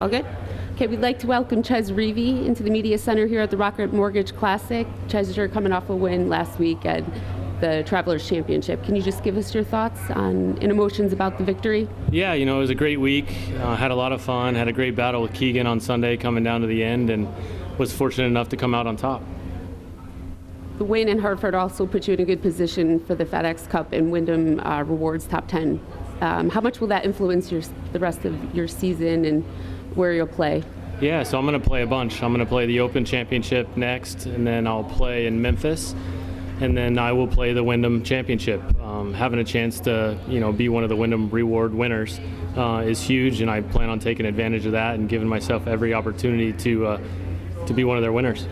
All good? Okay, we'd like to welcome Chez Reavie into the Media Center here at the Rocket Mortgage Classic. Chez, you're coming off a win last week at the Travelers Championship. Can you just give us your thoughts and emotions about the victory? Yeah, it was a great week. Had a lot of fun, had a great battle with Keegan on Sunday coming down to the end, and was fortunate enough to come out on top. The win in Hartford also put you in a good position for the FedEx Cup and Wyndham Rewards Top 10. How much will that influence the rest of your season and where you'll play? Yeah, so I'm going to play a bunch. I'm going to play the Open Championship next, and then I'll play in Memphis, and then I will play the Wyndham Championship. Having a chance to, be one of the Wyndham Reward winners is huge, and I plan on taking advantage of that and giving myself every opportunity to be one of their winners.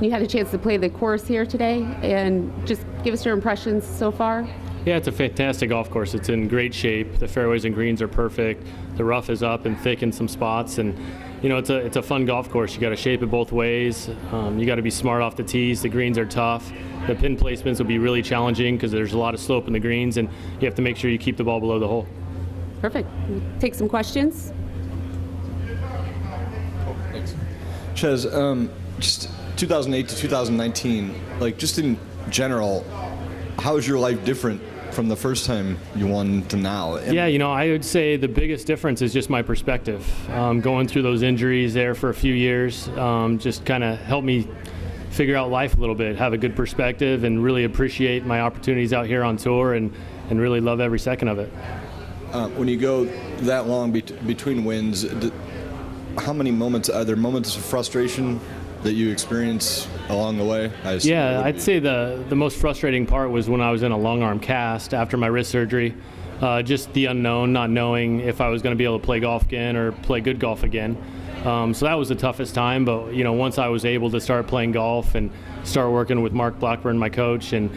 You had a chance to play the course here today, and just give us your impressions so far. Yeah, it's a fantastic golf course. It's in great shape. The fairways and greens are perfect. The rough is up and thick in some spots, and it's a fun golf course. You got to shape it both ways. You got to be smart off the tees. The greens are tough. The pin placements will be really challenging because there's a lot of slope in the greens, and you have to make sure you keep the ball below the hole. Perfect. We'll take some questions. Thanks. Chez, just 2008 to 2019, just in general, how is your life different from the first time you won to now? Yeah, I would say the biggest difference is just my perspective. Going through those injuries there for a few years just kind of helped me figure out life a little bit, have a good perspective, and really appreciate my opportunities out here on tour and really love every second of it. When you go that long between wins, how many moments, are there moments of frustration that you experience along the way? Yeah, I'd say the most frustrating part was when I was in a long arm cast after my wrist surgery. Just the unknown, not knowing if I was going to be able to play golf again or play good golf again. So that was the toughest time, but once I was able to start playing golf and start working with Mark Blackburn, my coach, and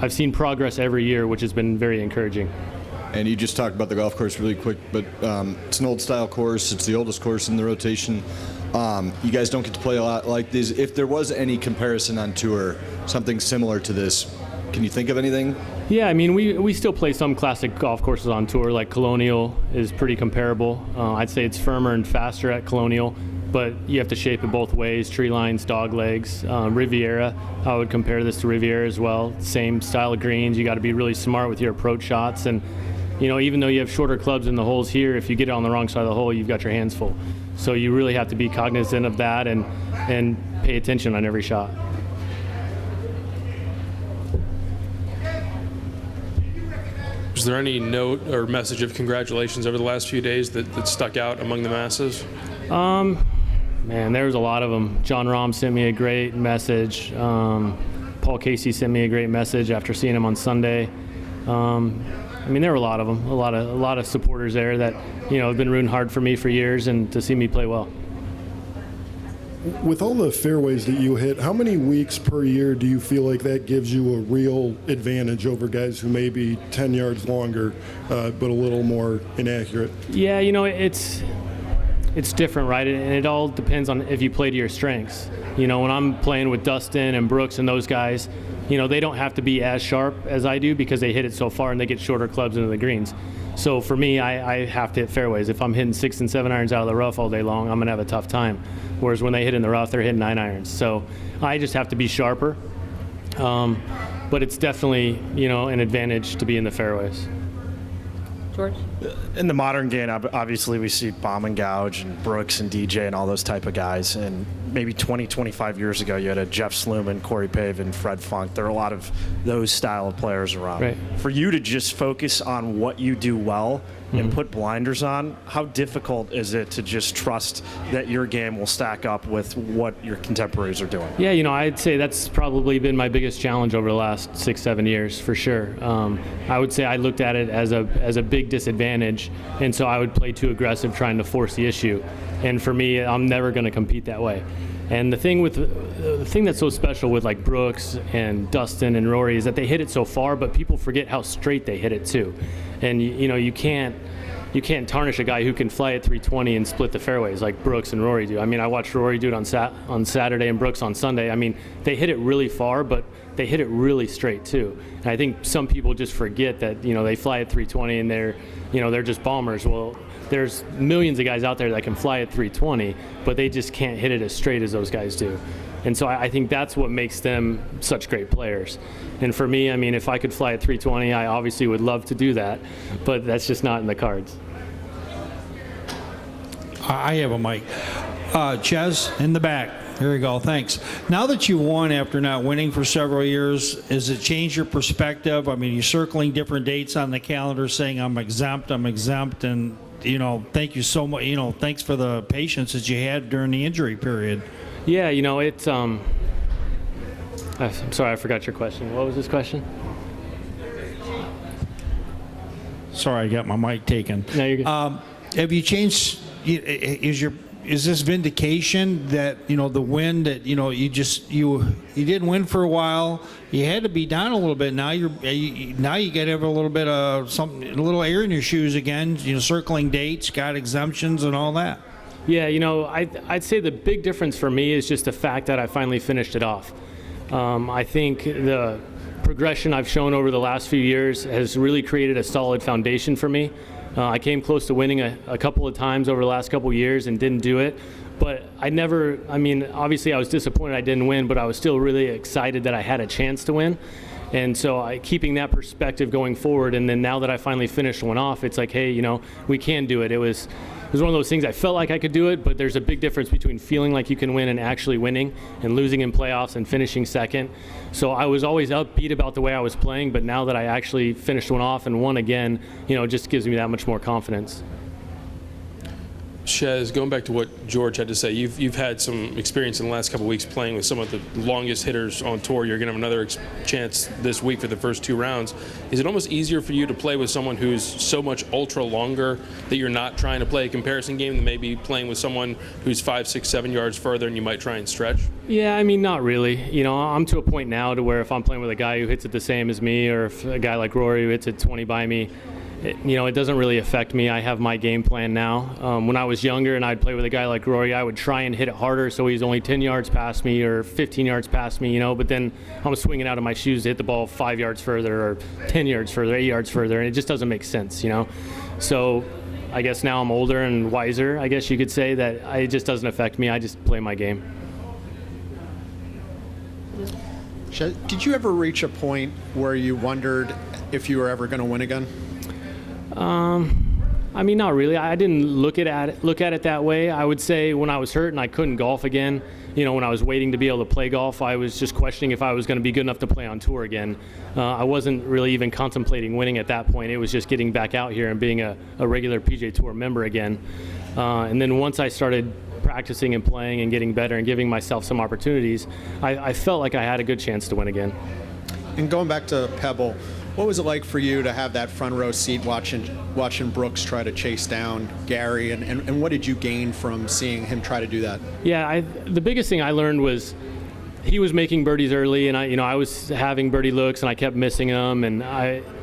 I've seen progress every year, which has been very encouraging. And you just talked about the golf course really quick, but it's an old style course. It's the oldest course in the rotation. You guys don't get to play a lot like this. If there was any comparison on tour, something similar to this, can you think of anything? Yeah, we still play some classic golf courses on tour, like Colonial is pretty comparable. I'd say it's firmer and faster at Colonial, but you have to shape it both ways, tree lines, dog legs. Riviera, I would compare this to Riviera as well. Same style of greens. You got to be really smart with your approach shots, and even though you have shorter clubs in the holes here, if you get it on the wrong side of the hole, you've got your hands full. So you really have to be cognizant of that and pay attention on every shot. Was there any note or message of congratulations over the last few days that stuck out among the masses? Man, there was a lot of them. John Rahm sent me a great message. Paul Casey sent me a great message after seeing him on Sunday. There were a lot of them, a lot of supporters there that, have been rooting hard for me for years, and to see me play well. With all the fairways that you hit, how many weeks per year do you feel like that gives you a real advantage over guys who may be 10 yards longer, but a little more inaccurate? Yeah, it's different, right? And it all depends on if you play to your strengths. When I'm playing with Dustin and Brooks and those guys, they don't have to be as sharp as I do because they hit it so far and they get shorter clubs into the greens. So for me, I have to hit fairways. If I'm hitting 6 and 7 irons out of the rough all day long, I'm going to have a tough time. Whereas when they hit in the rough, they're hitting 9 irons. So I just have to be sharper. But it's definitely, an advantage to be in the fairways. George? In the modern game, obviously we see Bomb and Gouge and Brooks and DJ and all those type of guys. And maybe 20, 25 years ago, you had a Jeff Sluman, Corey Pave, and Fred Funk. There are a lot of those style of players around. Right. For you to just focus on what you do well and put blinders on, how difficult is it to just trust that your game will stack up with what your contemporaries are doing? Yeah, I'd say that's probably been my biggest challenge over the last 6-7 years, for sure. I would say I looked at it as a big disadvantage, and so I would play too aggressive trying to force the issue. And for me, I'm never going to compete that way. And the thing that's so special with like Brooks and Dustin and Rory is that they hit it so far, but people forget how straight they hit it too. And you can't tarnish a guy who can fly at 320 and split the fairways like Brooks and Rory do. I watched Rory do it on Saturday and Brooks on Sunday. They hit it really far, but they hit it really straight too. And I think some people just forget that they fly at 320 and they're just bombers. Well, there's millions of guys out there that can fly at 320, but they just can't hit it as straight as those guys do. And so I think that's what makes them such great players. And for me, I mean, if I could fly at 320, I obviously would love to do that, but that's just not in the cards. I have a mic. Ches, in the back. Here you go. Thanks. Now that you won after not winning for several years, has it changed your perspective? I mean, you're circling different dates on the calendar saying, I'm exempt, and, you know, thank you so much. You know, thanks for the patience that you had during the injury period. Yeah, you know, it's, I'm sorry, I forgot your question. What was this question? Sorry, I got my mic taken. No, you're good. Have you changed, is this vindication that, you know, the win that, you know, you didn't win for a while, you had to be down a little bit, now you got to have a little bit of something, a little air in your shoes again, you know, circling dates, got exemptions and all that? Yeah, you know, I'd say the big difference for me is just the fact that I finally finished it off. I think the progression I've shown over the last few years has really created a solid foundation for me. I came close to winning a couple of times over the last couple of years and didn't do it. But I mean, obviously I was disappointed I didn't win, but I was still really excited that I had a chance to win. And so keeping that perspective going forward, and then now that I finally finished one off, it's like, hey, you know, we can do it. It was one of those things I felt like I could do it, but there's a big difference between feeling like you can win and actually winning, and losing in playoffs and finishing second. So I was always upbeat about the way I was playing, but now that I actually finished one off and won again, you know, it just gives me that much more confidence. Chez, going back to what George had to say, you've had some experience in the last couple of weeks playing with some of the longest hitters on tour. You're going to have another chance this week for the first 2 rounds. Is it almost easier for you to play with someone who's so much ultra longer that you're not trying to play a comparison game than maybe playing with someone who's 5, 6, 7 yards further and you might try and stretch? Yeah, I mean, not really. You know, I'm to a point now to where if I'm playing with a guy who hits it the same as me, or if a guy like Rory who hits it 20 by me, you know, it doesn't really affect me. I have my game plan now. When I was younger and I'd play with a guy like Rory, I would try and hit it harder so he's only 10 yards past me or 15 yards past me, you know, but then I'm swinging out of my shoes to hit the ball 5 yards further or 10 yards further, 8 yards further, and it just doesn't make sense, you know. So I guess now I'm older and wiser, I guess you could say, that it just doesn't affect me. I just play my game. Did you ever reach a point where you wondered if you were ever going to win again? I mean, not really. I didn't look at it that way. I would say when I was hurt and I couldn't golf again, you know, when I was waiting to be able to play golf, I was just questioning if I was going to be good enough to play on tour again. I wasn't really even contemplating winning at that point. It was just getting back out here and being a regular PGA Tour member again. And then once I started practicing and playing and getting better and giving myself some opportunities, I felt like I had a good chance to win again. And going back to Pebble, what was it like for you to have that front row seat watching Brooks try to chase down Gary, and what did you gain from seeing him try to do that? Yeah, the biggest thing I learned was he was making birdies early, and I was having birdie looks and I kept missing them,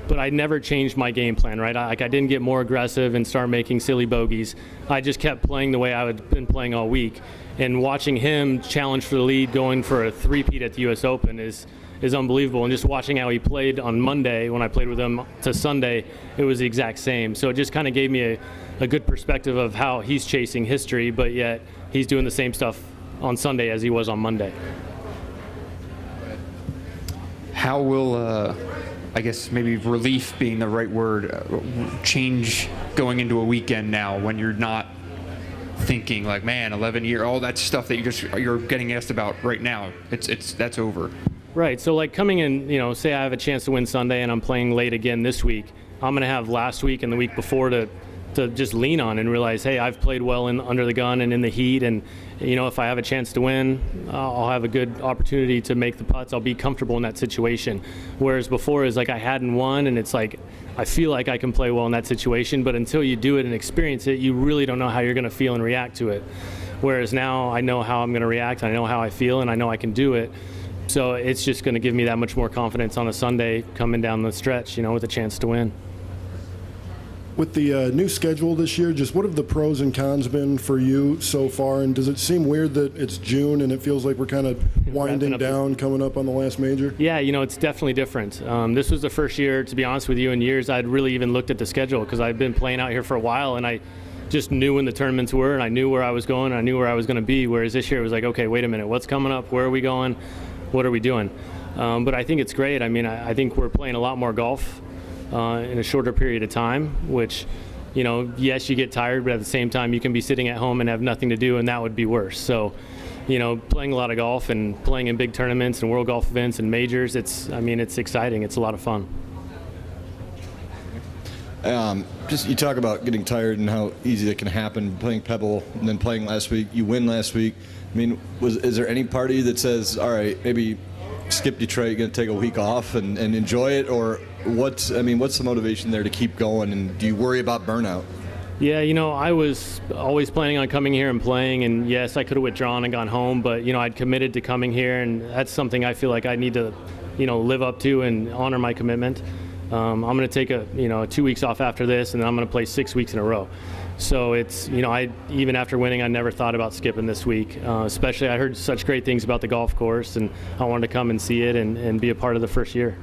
but I never changed my game plan, right? I didn't get more aggressive and start making silly bogeys. I just kept playing the way I had been playing all week, and watching him challenge for the lead, going for a three-peat at the U.S. Open is unbelievable. And just watching how he played on Monday when I played with him to Sunday, it was the exact same. So it just kind of gave me a good perspective of how he's chasing history, but yet he's doing the same stuff on Sunday as he was on Monday. How will, I guess maybe relief being the right word, change going into a weekend now when you're not thinking like, man, 11-year, all that stuff that you're getting asked about right now, that's over? Right, so like coming in, you know, say I have a chance to win Sunday and I'm playing late again this week, I'm going to have last week and the week before to just lean on and realize, hey, I've played well under the gun and in the heat, and, you know, if I have a chance to win, I'll have a good opportunity to make the putts. I'll be comfortable in that situation. Whereas before is like I hadn't won, and it's like I feel like I can play well in that situation, but until you do it and experience it, you really don't know how you're going to feel and react to it. Whereas now I know how I'm going to react, I know how I feel, and I know I can do it. So it's just going to give me that much more confidence on a Sunday coming down the stretch, you know, with a chance to win. With the new schedule this year, just what have the pros and cons been for you so far? And does it seem weird that it's June and it feels like we're kind of winding down, coming up on the last major? Yeah, you know, it's definitely different. This was the first year, to be honest with you, in years I'd really even looked at the schedule, because I've been playing out here for a while, and I just knew when the tournaments were, and I knew where I was going, and I knew where I was going to be. Whereas this year it was like, okay, wait a minute, what's coming up? Where are we going? What are we doing? But I think it's great. I mean, I think we're playing a lot more golf in a shorter period of time, which, you know, yes, you get tired, but at the same time, you can be sitting at home and have nothing to do, and that would be worse. So, you know, playing a lot of golf and playing in big tournaments and world golf events and majors, it's exciting. It's a lot of fun. Just you talk about getting tired and how easy that can happen playing Pebble and then playing last week. You win last week. I mean, is there any part of you that says, all right, maybe skip Detroit, going to take a week off and enjoy it, or what's the motivation there to keep going, and do you worry about burnout? Yeah, you know, I was always planning on coming here and playing, and yes, I could have withdrawn and gone home, but, you know, I'd committed to coming here, and that's something I feel like I need to, you know, live up to and honor my commitment. I'm going to take 2 weeks off after this, and then I'm going to play 6 weeks in a row. So it's, you know, even after winning, I never thought about skipping this week. Especially, I heard such great things about the golf course, and I wanted to come and see it and be a part of the first year.